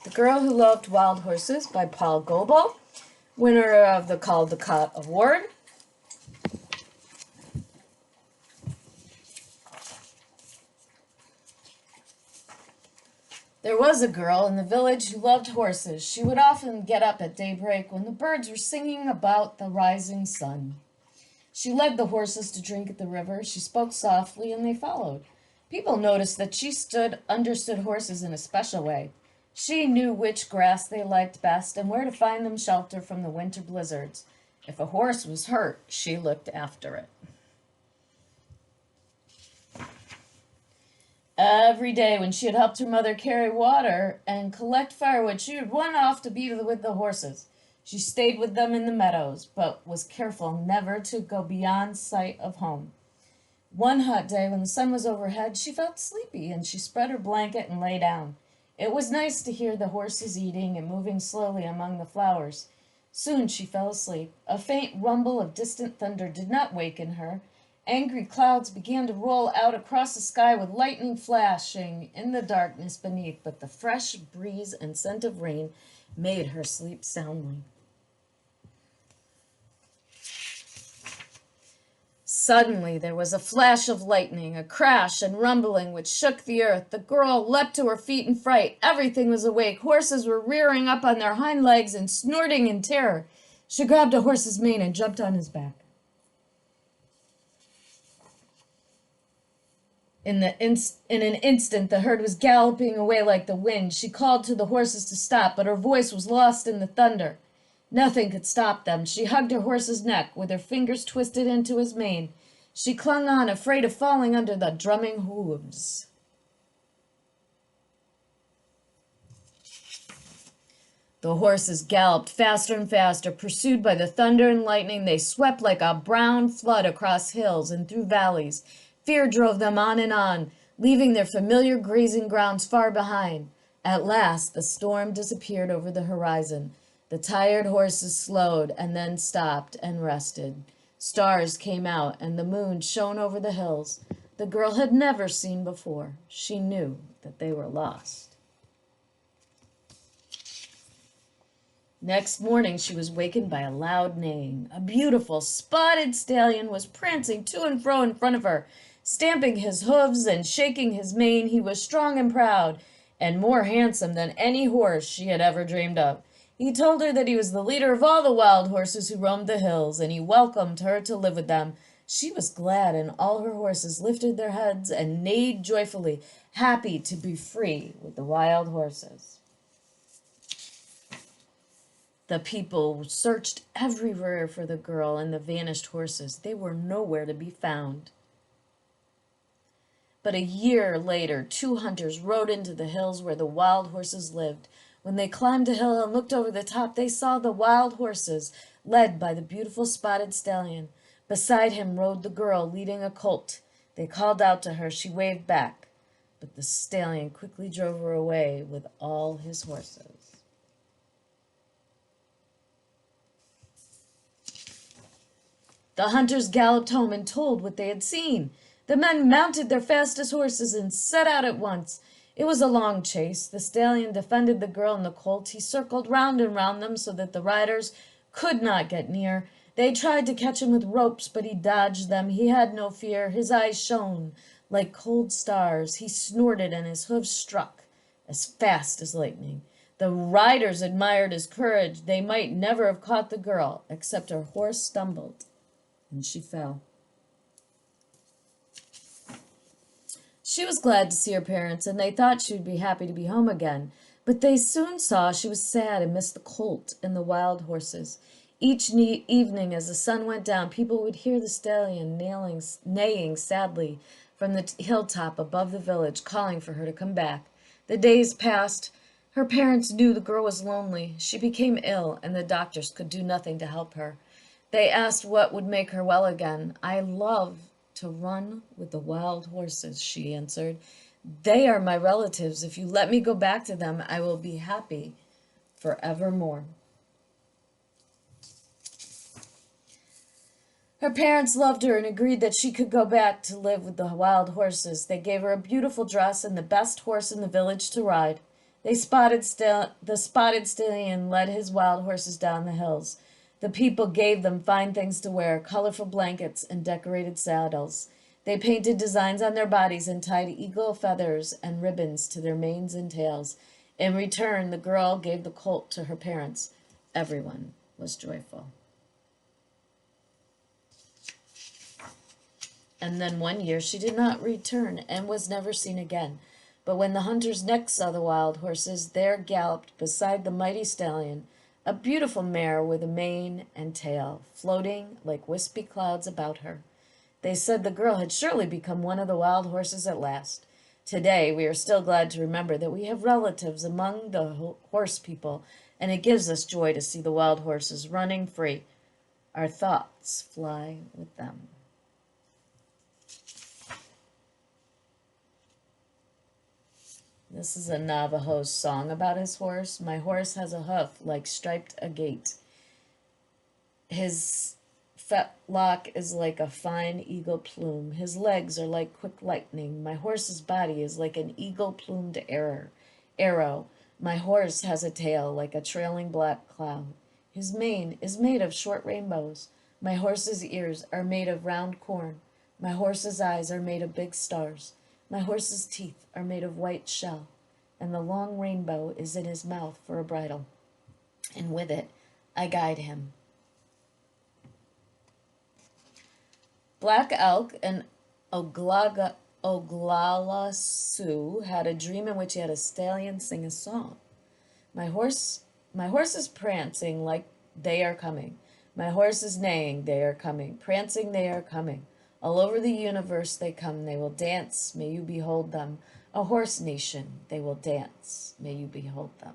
The Girl Who Loved Wild Horses by Paul Goebel, winner of the Caldecott Award. There was a girl in the village who loved horses. She would often get up at daybreak when the birds were singing about the rising sun. She led the horses to drink at the river. She spoke softly, and they followed. People noticed that she understood horses in a special way. She knew which grass they liked best and where to find them shelter from the winter blizzards. If a horse was hurt, she looked after it. Every day when she had helped her mother carry water and collect firewood, she would run off to be with the horses. She stayed with them in the meadows, but was careful never to go beyond sight of home. One hot day when the sun was overhead, she felt sleepy, and she spread her blanket and lay down. It was nice to hear the horses eating and moving slowly among the flowers. Soon she fell asleep. A faint rumble of distant thunder did not waken her. Angry clouds began to roll out across the sky with lightning flashing in the darkness beneath, but the fresh breeze and scent of rain made her sleep soundly. Suddenly there was a flash of lightning, a crash and rumbling which shook the earth. The girl leapt to her feet in fright. Everything was awake. Horses were rearing up on their hind legs and snorting in terror. She grabbed a horse's mane and jumped on his back. In an instant, the herd was galloping away like the wind. She called to the horses to stop, but her voice was lost in the thunder. Nothing could stop them. She hugged her horse's neck, with her fingers twisted into his mane. She clung on, afraid of falling under the drumming hooves. The horses galloped faster and faster. Pursued by the thunder and lightning, they swept like a brown flood across hills and through valleys. Fear drove them on, leaving their familiar grazing grounds far behind. At last, the storm disappeared over the horizon. The tired horses slowed and then stopped and rested. Stars came out and the moon shone over the hills. The girl had never seen before. She knew that they were lost. Next morning she was wakened by a loud neighing. A beautiful spotted stallion was prancing to and fro in front of her, stamping his hooves and shaking his mane. He was strong and proud, and more handsome than any horse she had ever dreamed of. He told her that he was the leader of all the wild horses who roamed the hills, and he welcomed her to live with them. She was glad, and all her horses lifted their heads and neighed joyfully, happy to be free with the wild horses. The people searched everywhere for the girl and the vanished horses. They were nowhere to be found. But a year later, 2 hunters rode into the hills where the wild horses lived. When they climbed a hill and looked over the top, they saw the wild horses, led by the beautiful spotted stallion. Beside him rode the girl, leading a colt. They called out to her. She waved back, but the stallion quickly drove her away with all his horses. The hunters galloped home and told what they had seen. The men mounted their fastest horses and set out at once. It was a long chase. The stallion defended the girl and the colt. He circled round and round them so that the riders could not get near. They tried to catch him with ropes, but he dodged them. He had no fear. His eyes shone like cold stars. He snorted and his hoofs struck as fast as lightning. The riders admired his courage. They might never have caught the girl, except her horse stumbled and she fell. She was glad to see her parents, and they thought she would be happy to be home again. But they soon saw she was sad and missed the colt and the wild horses. Each evening as the sun went down, people would hear the stallion neighing sadly from the hilltop above the village, calling for her to come back. The days passed. Her parents knew the girl was lonely. She became ill, and the doctors could do nothing to help her. They asked what would make her well again. "I love to run with the wild horses," she answered. "They are my relatives. If you let me go back to them, I will be happy forevermore." Her parents loved her and agreed that she could go back to live with the wild horses. They gave her a beautiful dress and the best horse in the village to ride. The spotted stallion led his wild horses down the hills. The people gave them fine things to wear, colorful blankets and decorated saddles. They painted designs on their bodies and tied eagle feathers and ribbons to their manes and tails. In return, the girl gave the colt to her parents. Everyone was joyful. And then one year she did not return and was never seen again. But when the hunters next saw the wild horses, there galloped beside the mighty stallion a beautiful mare with a mane and tail, floating like wispy clouds about her. They said the girl had surely become one of the wild horses at last. Today we are still glad to remember that we have relatives among the horse people, and it gives us joy to see the wild horses running free. Our thoughts fly with them. This is a Navajo song about his horse. My horse has a hoof like striped agate. His fetlock is like a fine eagle plume. His legs are like quick lightning. My horse's body is like an eagle-plumed arrow. My horse has a tail like a trailing black cloud. His mane is made of short rainbows. My horse's ears are made of round corn. My horse's eyes are made of big stars. My horse's teeth are made of white shell, and the long rainbow is in his mouth for a bridle, and with it I guide him. Black Elk and Oglala Sioux had a dream in which he had a stallion sing a song. My horse is prancing like they are coming. My horse is neighing, they are coming. Prancing, they are coming. All over the universe they come, they will dance, may you behold them. A horse nation, they will dance, may you behold them.